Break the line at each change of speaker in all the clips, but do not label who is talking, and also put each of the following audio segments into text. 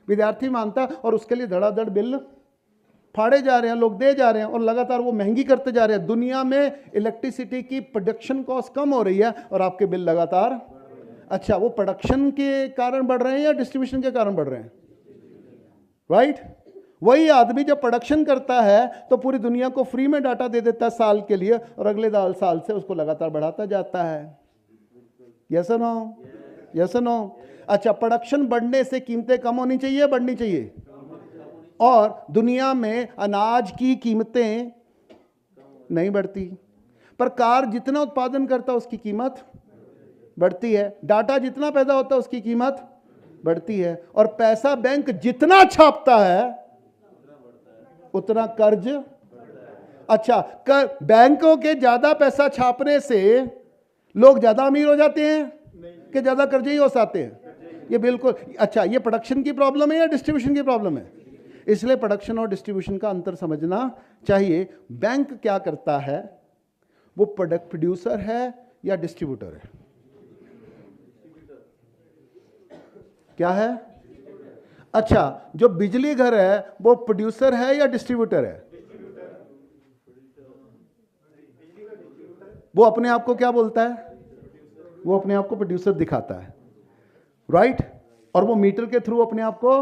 विद्यार्थी मानता है और उसके लिए धड़ाधड़ बिल फाड़े जा रहे हैं, लोग दे जा रहे हैं और लगातार वो महंगी करते जा रहे हैं। दुनिया में इलेक्ट्रिसिटी की प्रोडक्शन कॉस्ट कम हो रही है और आपके बिल लगातार, अच्छा वो प्रोडक्शन के कारण बढ़ रहे हैं या डिस्ट्रीब्यूशन के कारण बढ़ रहे हैं? राइट? वही आदमी जब प्रोडक्शन करता है तो पूरी दुनिया को फ्री में डाटा दे देता है साल के लिए और अगले साल से उसको लगातार बढ़ाता जाता है। यस और नो? यस और नो? अच्छा, प्रोडक्शन बढ़ने से कीमतें कम होनी चाहिए, बढ़नी चाहिए? और दुनिया में अनाज की कीमतें नहीं बढ़ती, पर कार जितना उत्पादन करता है उसकी कीमत बढ़ती है, डाटा जितना पैदा होता है उसकी कीमत बढ़ती है, और पैसा बैंक जितना छापता है उतना कर्ज, अच्छा बैंकों के ज्यादा पैसा छापने से लोग ज्यादा अमीर हो जाते हैं कि ज्यादा कर्जे हो जाते हैं? ये बिल्कुल, अच्छा ये प्रोडक्शन की प्रॉब्लम है या डिस्ट्रीब्यूशन की प्रॉब्लम है? इसलिए प्रोडक्शन और डिस्ट्रीब्यूशन का अंतर समझना चाहिए। बैंक क्या करता है, वो प्रोड्यूसर है या डिस्ट्रीब्यूटर है? क्या है? अच्छा, जो बिजली घर है वो प्रोड्यूसर है या डिस्ट्रीब्यूटर है? वो अपने आप को क्या बोलता है? वो अपने आप को प्रोड्यूसर दिखाता है, राइट? और वो मीटर के थ्रू अपने आप को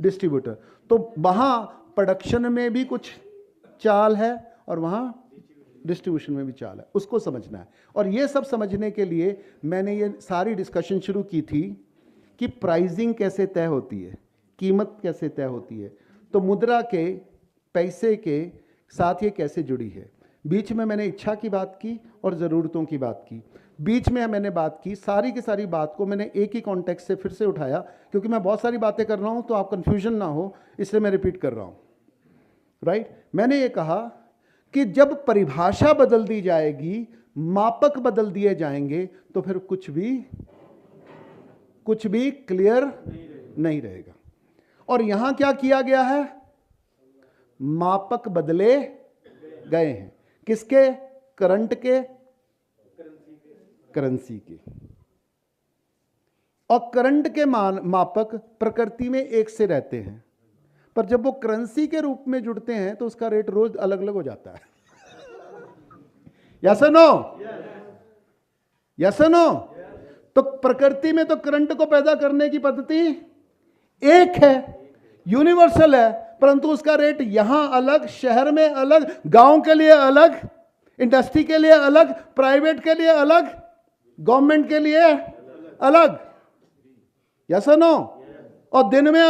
डिस्ट्रीब्यूटर। तो वहां प्रोडक्शन में भी कुछ चाल है और वहां डिस्ट्रीब्यूशन में भी चाल है, उसको समझना है। और ये सब समझने के लिए मैंने ये सारी डिस्कशन शुरू की थी कि प्राइसिंग कैसे तय होती है, कीमत कैसे तय होती है, तो मुद्रा के, पैसे के साथ ये कैसे जुड़ी है। बीच में मैंने इच्छा की बात की और ज़रूरतों की बात की, बीच में मैंने बात की, सारी की सारी बात को मैंने एक ही कॉन्टेक्स्ट से फिर से उठाया, क्योंकि मैं बहुत सारी बातें कर रहा हूँ तो आप कन्फ्यूजन ना हो, इसलिए मैं रिपीट कर रहा हूँ, राइट? मैंने ये कहा कि जब परिभाषा बदल दी जाएगी, मापक बदल दिए जाएंगे, तो फिर कुछ भी क्लियर नहीं रहेगा। और यहां क्या किया गया है? मापक बदले गए हैं। किसके? करंट के, करेंसी के। और करंट के मापक प्रकृति में एक से रहते हैं, पर जब वो करेंसी के रूप में जुड़ते हैं तो उसका रेट रोज अलग अलग हो जाता है। यस और नो? यस और नो? तो प्रकृति में तो करंट को पैदा करने की पद्धति एक है, यूनिवर्सल है, परंतु उसका रेट यहां अलग, शहर में अलग, गांव के लिए अलग, इंडस्ट्री के लिए अलग, प्राइवेट के लिए अलग, गवर्नमेंट के लिए अलग। यस और नो? और दिन में